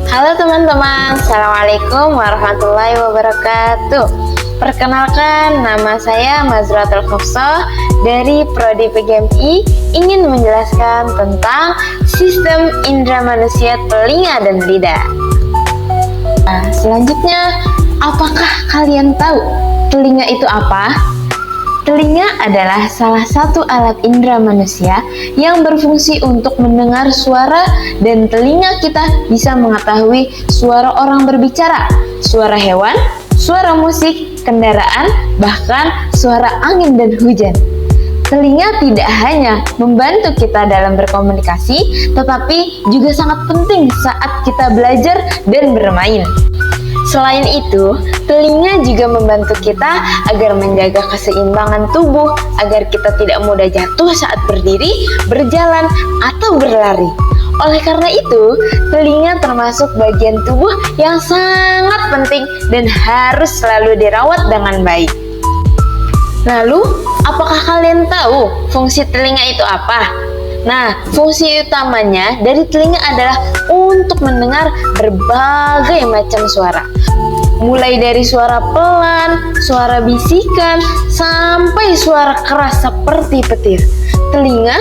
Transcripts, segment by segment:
Halo teman-teman, Assalamualaikum warahmatullahi wabarakatuh. Perkenalkan, nama saya Mazratul Khofsah dari Prodi PGMI, ingin menjelaskan tentang sistem indera manusia telinga dan lidah. Nah, selanjutnya, apakah kalian tahu telinga itu apa? Telinga adalah salah satu alat indera manusia yang berfungsi untuk mendengar suara, dan telinga kita bisa mengetahui suara orang berbicara, suara hewan, suara musik, kendaraan, bahkan suara angin dan hujan. Telinga tidak hanya membantu kita dalam berkomunikasi, tetapi juga sangat penting saat kita belajar dan bermain. Selain itu, telinga juga membantu kita agar menjaga keseimbangan tubuh, agar kita tidak mudah jatuh saat berdiri, berjalan, atau berlari. Oleh karena itu, telinga termasuk bagian tubuh yang sangat penting dan harus selalu dirawat dengan baik. Lalu, apakah kalian tahu fungsi telinga itu apa? Nah, fungsi utamanya dari telinga adalah untuk mendengar berbagai macam suara. Mulai dari suara pelan, suara bisikan, sampai suara keras seperti petir. Telinga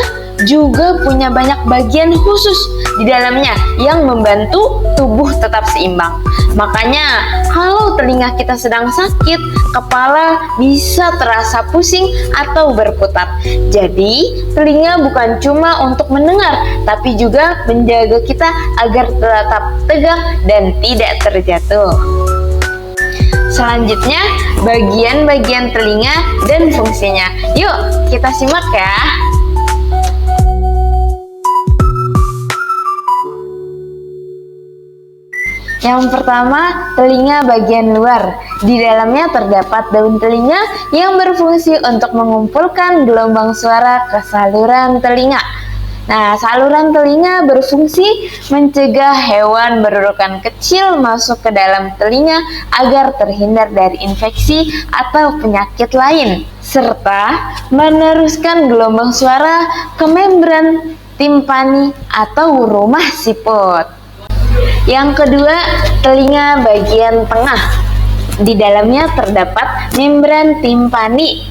juga punya banyak bagian khusus di dalamnya yang membantu tubuh tetap seimbang. Makanya, kalau telinga kita sedang sakit, kepala bisa terasa pusing atau berputar. Jadi, telinga bukan cuma untuk mendengar, tapi juga menjaga kita agar tetap tegak dan tidak terjatuh. Selanjutnya, bagian-bagian telinga dan fungsinya. Yuk, kita simak ya. Yang pertama, telinga bagian luar. Di dalamnya terdapat daun telinga yang berfungsi untuk mengumpulkan gelombang suara ke saluran telinga. Nah, saluran telinga berfungsi mencegah hewan berurukan kecil masuk ke dalam telinga agar terhindar dari infeksi atau penyakit lain, serta meneruskan gelombang suara ke membran timpani atau rumah siput. Yang kedua, telinga bagian tengah. Di dalamnya terdapat membran timpani.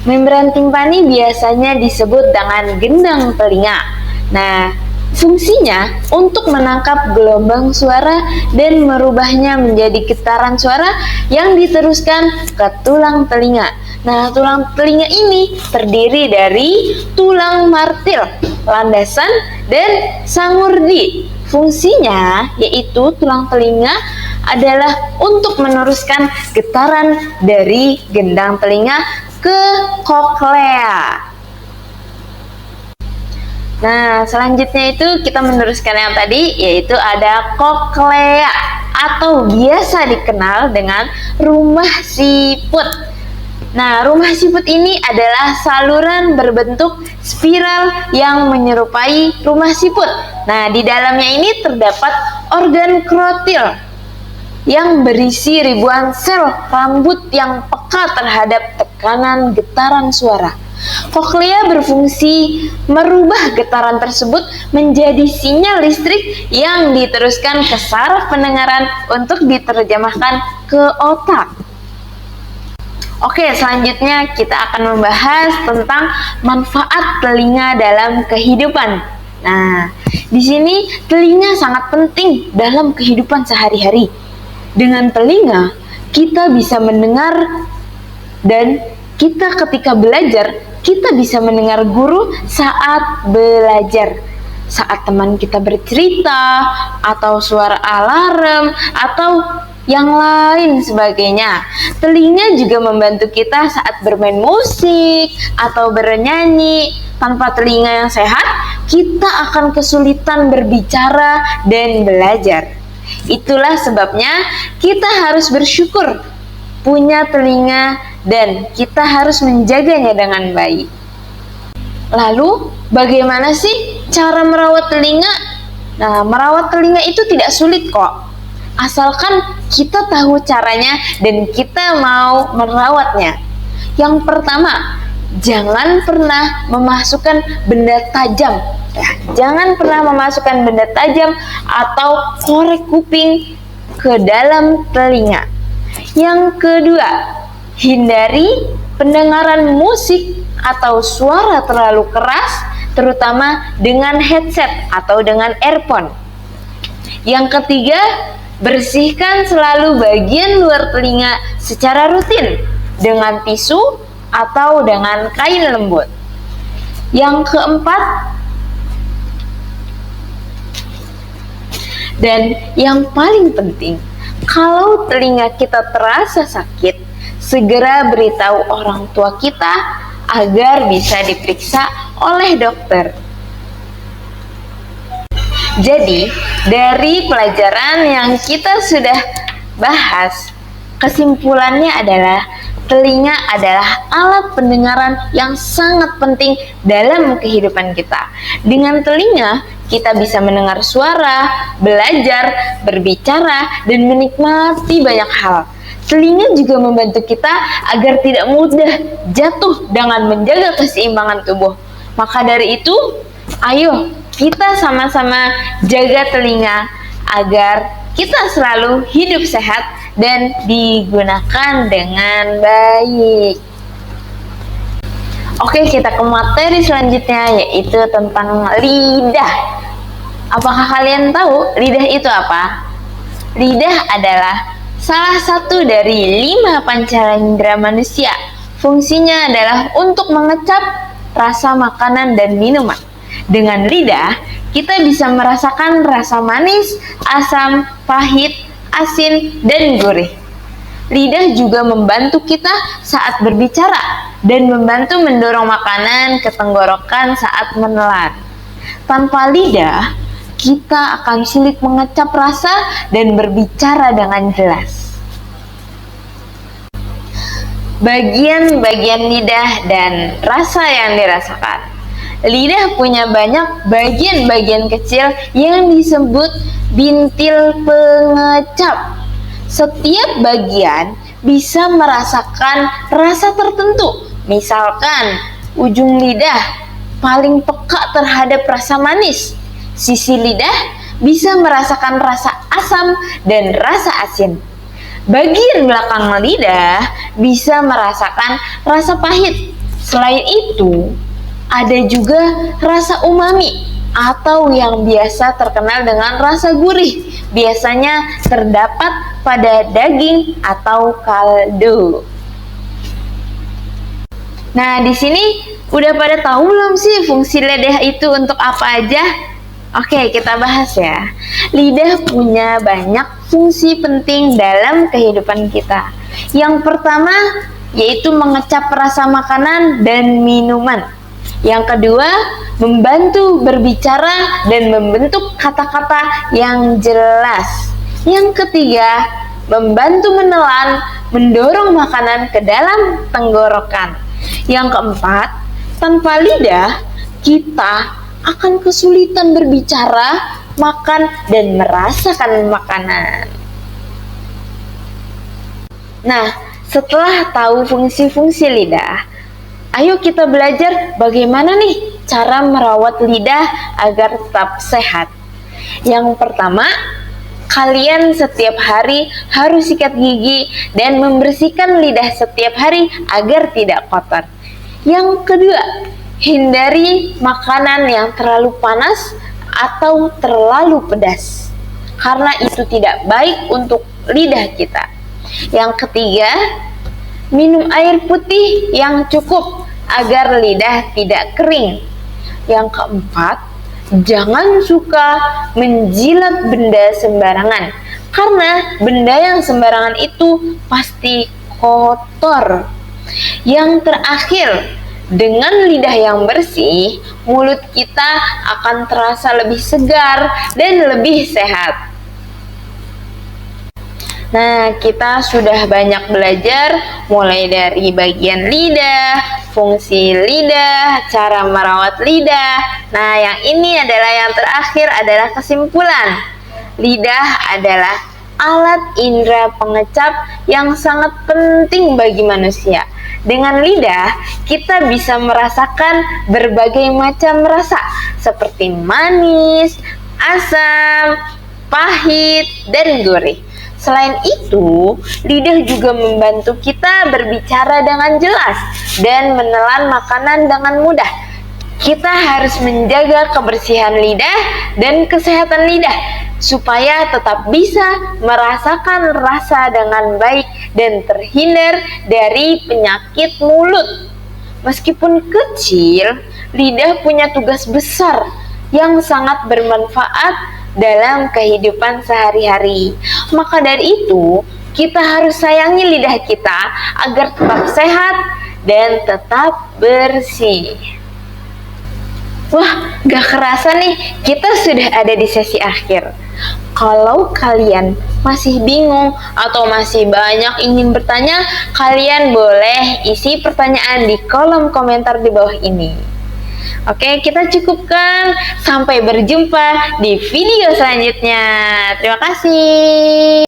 Membran timpani biasanya disebut dengan gendang telinga. Nah, fungsinya untuk menangkap gelombang suara dan merubahnya menjadi getaran suara yang diteruskan ke tulang telinga. Nah, tulang telinga ini terdiri dari tulang martil, landasan, dan sangurdi. Fungsinya yaitu tulang telinga adalah untuk meneruskan getaran dari gendang telinga ke koklea. Nah, selanjutnya itu kita meneruskan yang tadi, yaitu ada koklea atau biasa dikenal dengan rumah siput. Nah, rumah siput ini adalah saluran berbentuk spiral yang menyerupai rumah siput. Nah, di dalamnya ini terdapat organ krotil yang berisi ribuan sel rambut yang peka terhadap tekanan getaran suara. Koklea berfungsi merubah getaran tersebut menjadi sinyal listrik yang diteruskan ke saraf pendengaran untuk diterjemahkan ke otak. Oke, selanjutnya kita akan membahas tentang manfaat telinga dalam kehidupan. Nah, di sini telinga sangat penting dalam kehidupan sehari-hari. Dengan telinga, kita bisa mendengar, dan kita ketika belajar, kita bisa mendengar guru saat belajar. Saat teman kita bercerita, atau suara alarm, atau yang lain sebagainya. Telinga juga membantu kita saat bermain musik atau bernyanyi. Tanpa telinga yang sehat, kita akan kesulitan berbicara dan belajar. Itulah sebabnya kita harus bersyukur punya telinga dan kita harus menjaganya dengan baik. Lalu, bagaimana sih cara merawat telinga? Nah, merawat telinga itu tidak sulit kok. Asalkan kita tahu caranya dan kita mau merawatnya. Yang pertama, jangan pernah memasukkan benda tajam. Ya, jangan pernah memasukkan benda tajam atau korek kuping ke dalam telinga. Yang kedua, hindari pendengaran musik atau suara terlalu keras, terutama dengan headset atau dengan earphone. Yang ketiga, bersihkan selalu bagian luar telinga secara rutin dengan tisu atau dengan kain lembut. Yang keempat, dan yang paling penting, kalau telinga kita terasa sakit, segera beritahu orang tua kita agar bisa diperiksa oleh dokter. Jadi, dari pelajaran yang kita sudah bahas, kesimpulannya adalah telinga adalah alat pendengaran yang sangat penting dalam kehidupan kita. Dengan telinga, kita bisa mendengar suara, belajar, berbicara, dan menikmati banyak hal. Telinga juga membantu kita agar tidak mudah jatuh dengan menjaga keseimbangan tubuh. Maka dari itu, ayo kita sama-sama jaga telinga agar kita selalu hidup sehat dan digunakan dengan baik. Oke, kita ke materi selanjutnya, yaitu tentang lidah. Apakah kalian tahu lidah itu apa? Lidah adalah salah satu dari 5 panca indera manusia. Fungsinya adalah untuk mengecap rasa makanan dan minuman. Dengan lidah, kita bisa merasakan rasa manis, asam, pahit, asin, dan gurih. Lidah juga membantu kita saat berbicara dan membantu mendorong makanan ke tenggorokan saat menelan. Tanpa lidah, kita akan sulit mengecap rasa dan berbicara dengan jelas. Bagian-bagian lidah dan rasa yang dirasakan. Lidah punya banyak bagian-bagian kecil yang disebut bintil pengecap. Setiap bagian bisa merasakan rasa tertentu. Misalkan, ujung lidah paling peka terhadap rasa manis. Sisi lidah bisa merasakan rasa asam dan rasa asin. Bagian belakang lidah bisa merasakan rasa pahit. Selain itu, ada juga rasa umami atau yang biasa terkenal dengan rasa gurih. Biasanya terdapat pada daging atau kaldu. Nah, di sini udah pada tahu belum sih fungsi lidah itu untuk apa aja? Oke, kita bahas ya. Lidah punya banyak fungsi penting dalam kehidupan kita. Yang pertama yaitu mengecap rasa makanan dan minuman. Yang kedua, membantu berbicara dan membentuk kata-kata yang jelas. Yang ketiga, membantu menelan, mendorong makanan ke dalam tenggorokan. Yang keempat, tanpa lidah, kita akan kesulitan berbicara, makan, dan merasakan makanan. Nah, setelah tahu fungsi-fungsi lidah, ayo kita belajar bagaimana nih cara merawat lidah agar tetap sehat. Yang pertama, kalian setiap hari harus sikat gigi dan membersihkan lidah setiap hari agar tidak kotor. Yang kedua, hindari makanan yang terlalu panas atau terlalu pedas, karena itu tidak baik untuk lidah kita. Yang ketiga, minum air putih yang cukup agar lidah tidak kering. Yang keempat, jangan suka menjilat benda sembarangan, karena benda yang sembarangan itu pasti kotor. Yang terakhir, dengan lidah yang bersih, mulut kita akan terasa lebih segar dan lebih sehat. Nah, kita sudah banyak belajar mulai dari bagian lidah, fungsi lidah, cara merawat lidah. Nah, yang ini adalah yang terakhir adalah kesimpulan. Lidah adalah alat indera pengecap yang sangat penting bagi manusia. Dengan lidah, kita bisa merasakan berbagai macam rasa seperti manis, asam, pahit, dan gurih. Selain itu, lidah juga membantu kita berbicara dengan jelas dan menelan makanan dengan mudah. Kita harus menjaga kebersihan lidah dan kesehatan lidah supaya tetap bisa merasakan rasa dengan baik dan terhindar dari penyakit mulut. Meskipun kecil, lidah punya tugas besar yang sangat bermanfaat dalam kehidupan sehari-hari. Maka dari itu, kita harus sayangi lidah kita agar tetap sehat dan tetap bersih. Wah, gak kerasa nih, kita sudah ada di sesi akhir. Kalau kalian masih bingung atau masih banyak ingin bertanya, kalian boleh isi pertanyaan di kolom komentar di bawah ini. Oke, kita cukupkan. Sampai berjumpa di video selanjutnya. Terima kasih.